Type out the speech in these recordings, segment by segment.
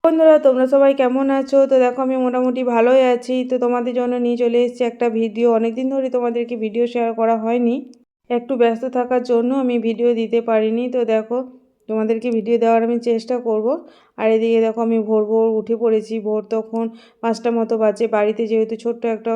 বন্ধুরা, তোমরা সবাই কেমন আছো? তো দেখো, আমি মোটামুটি ভালোই আছি। তো তোমাদের জন্য নিয়ে চলে এসেছি একটা ভিডিও। অনেকদিন ধরে তোমাদেরকে ভিডিও শেয়ার করা হয়নি, একটু ব্যস্ত থাকার জন্য আমি ভিডিও দিতে পারিনি। তো দেখো, তোমাদেরকে ভিডিও দেওয়ার আমি চেষ্টা করব। আর এদিকে দেখো, আমি ভোর ভোর উঠে পড়েছি। ভোর তখন 5টা মতো বাজে। বাড়িতে যেহেতু ছোট্ট একটা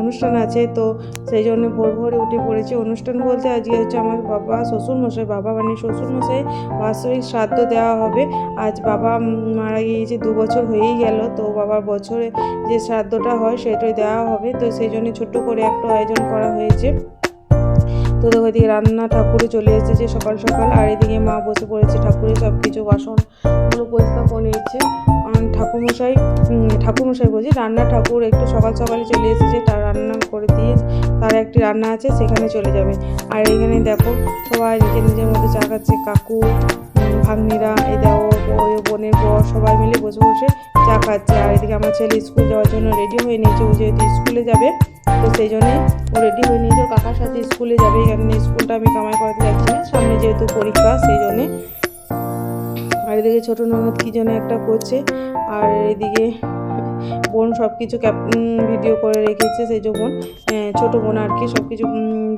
অনুষ্ঠান আছে, তো সেই জন্য ভোর ভোরে উঠে পড়েছি। অনুষ্ঠান বলতে আজকে হচ্ছে আমার বাবা শ্বশুরমশাই, বাবা মানে শ্বশুরমশাই বাৎসরিক শ্রাদ্ধ দেওয়া হবে। আজ বাবা মারা গিয়েছে 2 বছর হয়েই গেল। তো বাবার বছরে যে শ্রাদ্ধটা হয় সেটাই দেওয়া হবে। তো সেই জন্য ছোট্ট করে একটা আয়োজন করা হয়েছে। তো দেখো, এদিকে রান্না ঠাকুরে চলে এসেছে সকাল সকাল। আর এদিকে মা বসে পড়েছে ঠাকুরের সব কিছু বাসনগুলো পরিষ্কার করে নিচ্ছে। ঠাকুরমশাই বলছি, রান্না ঠাকুর একটু সকাল সকালে চলে এসেছে। তার রান্না করে দিয়ে তার একটি রান্না আছে, সেখানে চলে যাবে। আর এখানে দেখো, সবাই নিজের নিজের মধ্যে চা খাচ্ছে। কাকু, ভাগ্নিরা, এই দেখো বোনের বর, সবাই মিলে বসে বসে চা খাচ্ছে। আর এদিকে আমার ছেলে স্কুল যাওয়ার জন্য রেডি হয়ে নিয়েছে। ও যেহেতু স্কুলে যাবে, তো সেই জন্যে ও রেডি হয়ে নিয়েছে। ওর কাকার সাথে স্কুলে যাবে। এখানে স্কুলটা আমি কামাই করাতে যাচ্ছি না, সামনে যেহেতু পরীক্ষা, সেই জন্যে। আর এদিকে ছোটো ননদ কী যেন একটা করছে। আর এদিকে বোন সব কিছু ভিডিও করে রেখেছে। সেই যে বোন, ছোটো বোন আর কি, সব কিছু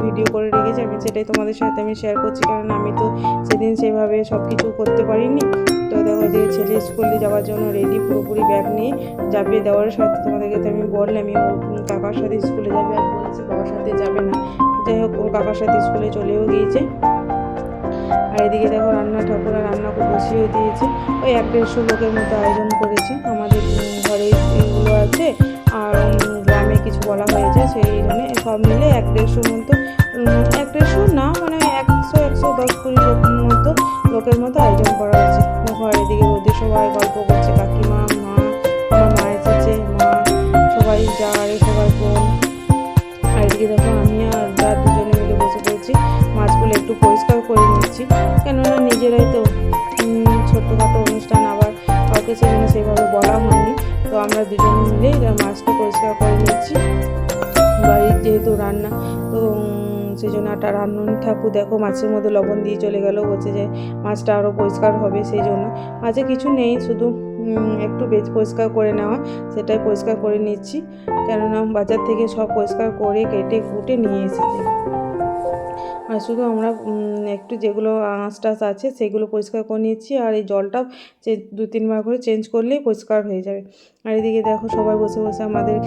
ভিডিও করে রেখেছে। আমি সেটাই তোমাদের সাথে আমি শেয়ার করছি, কারণ আমি তো সেদিন সেভাবে সব কিছু করতে পারিনি। তো দেখো, দিয়ে ছেলে স্কুলে যাওয়ার জন্য রেডি, পুরোপুরি ব্যাগ নিয়ে যাবে। দেওয়ার সাথে তোমাদেরকে তো আমি বললাম, ওর কাকার সাথে স্কুলে যাবে। আর বলেছে বাবার সাথে যাবে না। যাই হোক, ওর কাকার সাথে স্কুলে চলেও গিয়েছে। আর এদিকে দেখো, রান্না ঠাকুরা রান্না করে বসিয়ে দিয়েছে। ওই 1-150 লোকের মতো আয়োজন করেছে। আমাদের ঘরে এগুলো আছে, আর গ্রামে কিছু বলা হয়েছে, সেই জন্য সব মিলে 1-150 মতো, 1-150 না, মানে 100-110-20 লোকের মতো আয়োজন করা হয়েছে। দেখো, আর এদিকে ওদের সবাই গল্প করছে। কাকিমা, মা, আমার মা এসেছে, মা, সবাই যা, আর সবাই বোন। আর এদিকে দেখো, আমি আর যা দুজনে মিলে বসে পড়েছি। মাছগুলো একটু পরিষ্কার করে নিচ্ছি, কেননা নিজেরাই তো ছোট্টখাটো অনুষ্ঠান, আবার কাউকে সেজন্য সেইভাবে বলা হয়নি। তো আমরা দুজনে মিলেই মাছটা পরিষ্কার করে নিচ্ছি। বাড়ির যেহেতু রান্না, তো সেই জন্য একটা রান্নানি ঠাকুর দেখো মাছের মধ্যে লবণ দিয়ে চলে গেল। বলছে যে মাছটা আরও পরিষ্কার হবে, সেই জন্য। মাছে কিছু নেই, শুধু একটু পরিষ্কার করে নেওয়া, সেটাই পরিষ্কার করে নিচ্ছি। কেননা বাজার থেকে সব পরিষ্কার করে কেটে কুটে নিয়ে এসেছি। আর শুধু আমরা একটু যেগুলো আঁশ টাশ আছে সেগুলো পরিষ্কার করে নিচ্ছি। আর এই জলটা 2-3 বার করে চেঞ্জ করলেই পরিষ্কার হয়ে যাবে। আর এদিকে দেখো, সবাই বসে বসে আমাদের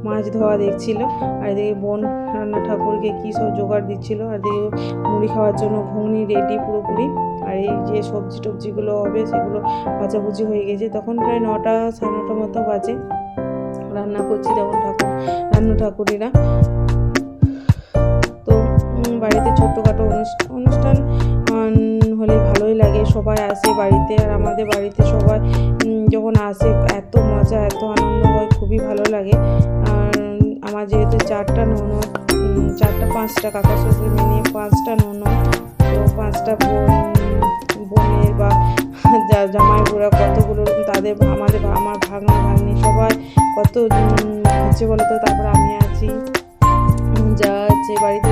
মাছ ধোয়া দেখছিল। আর এদিকে বোন রান্না ঠাকুরকে কী সব জোগাড় দিচ্ছিলো। আর এদিকে মুড়ি খাওয়ার জন্য ঘুগনি রেডি পুরোপুরি। আর এই যে সবজি টবজিগুলো হবে, সেগুলো ভাজাভুজি হয়ে গেছে। তখন প্রায় 9টা 9:30 মতো বাজে। রান্না করছি যেমন রান্না ঠাকুরেরা। তো বাড়িতে ছোট্টখাটো অনুষ্ঠান হলে ভালোই লাগে, সবাই আসে বাড়িতে। আর আমাদের বাড়িতে সবাই যখন আসে, এত মজা, এত আনন্দ হয়, খুবই ভালো লাগে। আর আমার যেহেতু 4টা ননদ, 5টা কাকা শ্বশুর মিলিয়ে 5টা ননদ, তো 5টা বোনের বা জামাই বুড়া কতগুলো, তাদের আমার ভাগনা ভাগ্নি সবাই কত হচ্ছে বলো তো। তারপর আমি আছি, যা আছে বাড়িতে,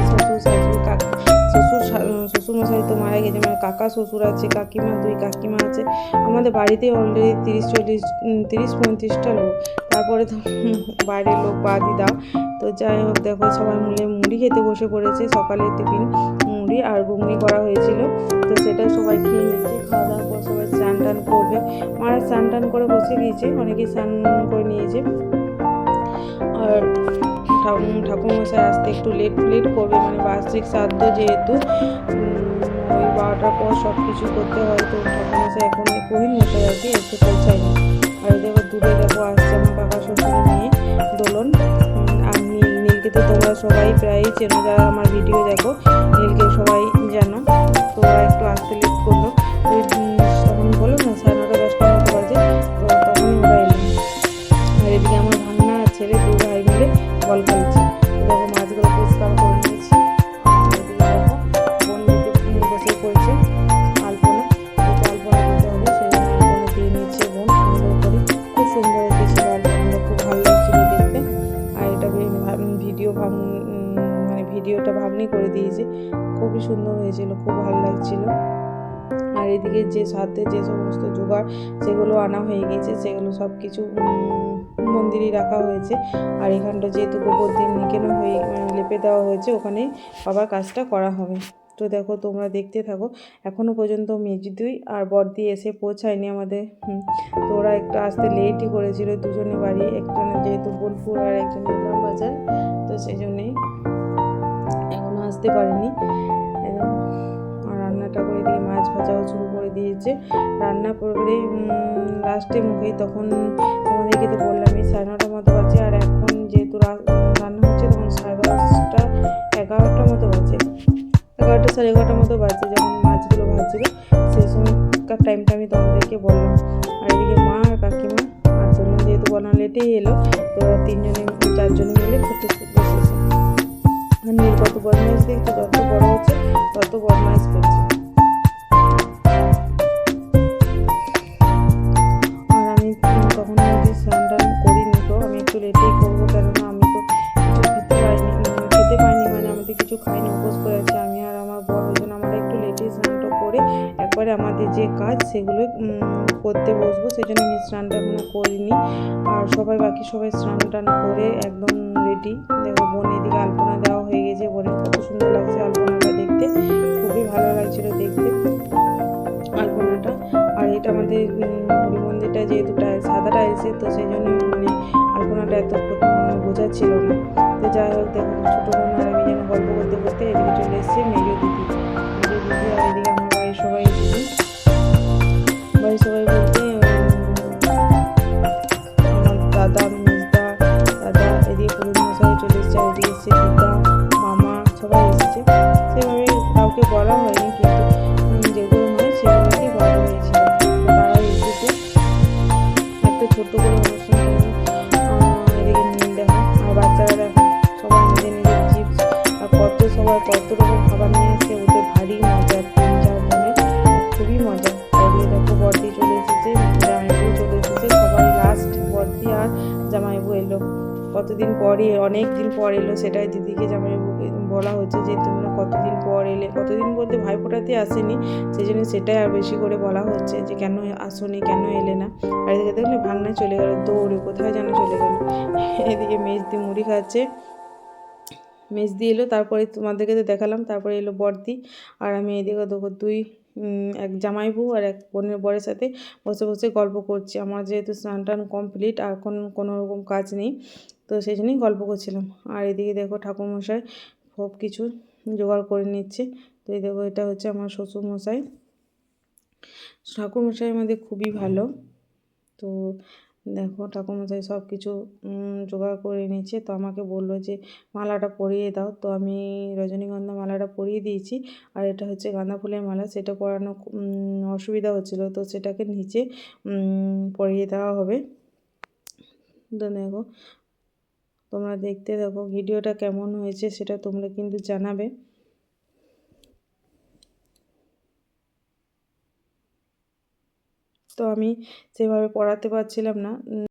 শ্বশুরমশাই তো মারা গেছে, মানে কাকা শ্বশুর আছে, কাকিমা, 2 কাকিমা আছে। আমাদের বাড়িতে অলরেডি 30-35টা লোক। তারপরে তো বাইরের লোক বাদই দাও। তো যাই হোক, দেখো সবাই মিলে মুড়ি খেতে বসে পড়েছে। সকালের টিফিন মুড়ি আর ঘুগনি করা হয়েছিল, তো সেটা সবাই খেয়ে নিচ্ছে। খাওয়া দাওয়ার পর সবাই স্নান টান করবে। মারা স্নান টান করে বসে গিয়েছে, অনেকেই স্নান করে নিয়েছে। আর ঠাকুরমশাই আসতে একটু লেট করবে, মানে বার্ষিক শ্রাদ্ধ যেহেতু, ওই 12টার পর সব কিছু করতে হয়। তো ঠাকুরমশাই এখন প্রবীণ মশাই আর কি একটু পৌঁছায়নি। আর দেখো, দূরে দেখো আসছে আমার কাকা শ্বশুরের মেয়ে দোলন। আর নীলকে তো তোমরা সবাই প্রায় চেনো, যারা আমার ভিডিও দেখো, নীলকে সবাই জানো। তো ওরা একটু আসতে লেট করলো। ওই তখন বলো না 9:30-10টা মতো বাজে, তো তখনই ওরা এলো। আর এদিকে আমার ভাগনা আর ছেলে 2 ভাই মিলে বল খেলছে। দেখো, মাছগুলো পরিষ্কার করে নিয়েছি। এদিকে দেখো, বোন দিতে বসে পড়েছে আলপনা। আলপনা দিতে হবে, সেই জন্য আলপনা দিয়ে নিচ্ছে বোন সুন্দর করে। খুব সুন্দর হয়েছিল আলপনাগুলো, খুব ভালো লাগছিল দেখতে। আর এটা ভিডিওটা ভাগ্নি করে দিয়েছে, খুবই সুন্দর হয়েছিল, খুব ভালো লাগছিল। আর আর এদিকে যে সাথে যে সমস্ত জোগাড় সেগুলো আনা হয়ে গেছে, সেগুলো সব কিছু মন্দিরেই রাখা হয়েছে। আর এখানটা যেহেতু গোবর দিয়ে নিকেনো হয়ে লেপে দেওয়া হয়েছে, ওখানেই আবার কাজটা করা হবে। তো দেখো তোমরা দেখতে থাকো। এখনও পর্যন্ত মেজদিই আর বড়দি এসে পৌঁছায়নি আমাদের। তো ওরা একটু আসতে লেটই করেছিল, দুজনে বাড়ি, একজনের যেহেতু বোলপুর আর একজনের ইলামবাজার, তো সেই জন্যেই এখনও আসতে পারেনি। আর রান্নাটা করে দিয়ে মাছ ভাজাও শুরু করে দিয়েছে। রান্না করে লাস্টে মুখেই তখন তোমাদেরকে তো বললামই 9:30 মতো বাজে। আর এখন যেহেতু রান্না হচ্ছে তখন 10:30 11টার মতো বাজে, 11টা 11:30 মতো বাজে যখন মাছগুলো ভাজছিল, সেই সময়কার টাইমটা আমি তোমাদেরকে বললাম। আর এদিকে মা আর কাকিমা আর তোমরা যেহেতু বলা লেটেই এলো, তো 4জনে মিলে খেতে বসেছে। নীল কত বদমাইশ দেখছো, যত বড় হচ্ছে তত বদমাইশ করছে। আর আমি তখন যদি স্নান টান করিনি, তো আমি একটু লেটেই করবো, কেননা আমি তো কিছু খেতে পাইনি, মানে আমাদের কিছু খাইনি, উপোস করে আছে আমি আর আমার বর। ওই জন্য আমরা একটু লেটেই স্নানটা করে একবারে আমাদের যে কাজ সেগুলো করতে বসবো, সেই জন্য আমি স্নানটা এখনো করিনি। আর বাকি সবাই স্নান টান করে একদম রেডি। দেখো বোন এদিকে আলপনা দেওয়া হয়ে গেছে, বোনের কত সুন্দর লাগছে আলপনাটা দেখতে, খুবই ভালো লাগছিল দেখতে আলপনাটা। আর এটা আমাদের হরি মন্দিরটা যেহেতু সাদা টাইলসের, তো সেই জন্য মানে আলপনাটা এত বোঝা ছিল না। তো যাই হোক, দেখো ছোটো বোন আর আমি যেন গল্প করতে করতে এদিকে চলে এসেছি মেজো দিদি। আর এদিকে আমার বাড়ির সবাই এসেছে। বাড়ির সবাই বলতে আমার দাদা, মেজদা, দাদা, এদিকে পুরুষ মশাই চলে এসেছে, আর এদিকে এসেছে দিদা, মামা, সবাই এসেছে। সেভাবে কাউকে বলা হয়নি, কিন্তু যেগুলো হয় সেগুলোকেই বলা হয়েছিল। তারাই এসেছে, একটা ছোট্ট করে অনুষ্ঠান। এদিকে নীল দেখো আর বাচ্চারা দেখো সবাই নিজের নিজের চিপস আর কত রকম খাবার নিয়ে এসছে, ওদের ভারী মজা, 3-4 জনের খুবই মজা। আর এদিকে দেখো বড়দি চলে এসেছে, জামাইবাবু চলে এসেছে, সবাই লাস্ট বড়দি আর জামাইবাবু এলো। কতদিন পরে, অনেক দিন পর এলো, সেটাই দিদিকে জামাইবাবুকে বলা হচ্ছে যে তোমরা কতদিন পর এলে। কতদিন বলতে ভাইফোঁটাতে আসেনি, সেই জন্য সেটাই আর বেশি করে বলা হচ্ছে যে কেন আসোনি, কেন এলে না। আর এদিকে দেখলে ভাগনা চলে গেল দৌড়ে, কোথায় যেন চলে গেল। এদিকে মেজদি মুড়ি খাচ্ছে, মেজদি এলো, তারপরে তোমাদেরকে তো দেখালাম, তারপরে এলো বড়দি। আর আমি এদিকে দেখো এক জামাইবু আর এক বরের সাথে বসে বসে গল্প করছি। আমার যেহেতু স্নান টান কমপ্লিট, আর কোনো রকম কাজ নেই, তো সেই জন্যই গল্প করছিলাম। আর এদিকে দেখো ঠাকুরমশাই সব কিছু জোগাড় করে নিচ্ছে। তো এই দেখো এটা হচ্ছে আমার শ্বশুরমশাই। ঠাকুরমশাই আমাদের খুবই ভালো। তো দেখো ঠাকুরমশাই সব কিছু জোগাড় করে নিচ্ছে। তো আমাকে বললো যে মালাটা পরিয়ে দাও, তো আমি রজনীগন্ধা মালাটা পরিয়ে দিয়েছি। আর এটা হচ্ছে গাঁদা ফুলের মালা, সেটা পরানো অসুবিধা হচ্ছিলো, তো সেটাকে নিচে পরিয়ে দেওয়া হবে। তো দেখো তোমরা দেখতে দেখো ভিডিওটা কেমন হয়েছে সেটা তোমরা কিন্তু জানাবে। তো আমি সেভাবে পড়াতে পারছিলাম না।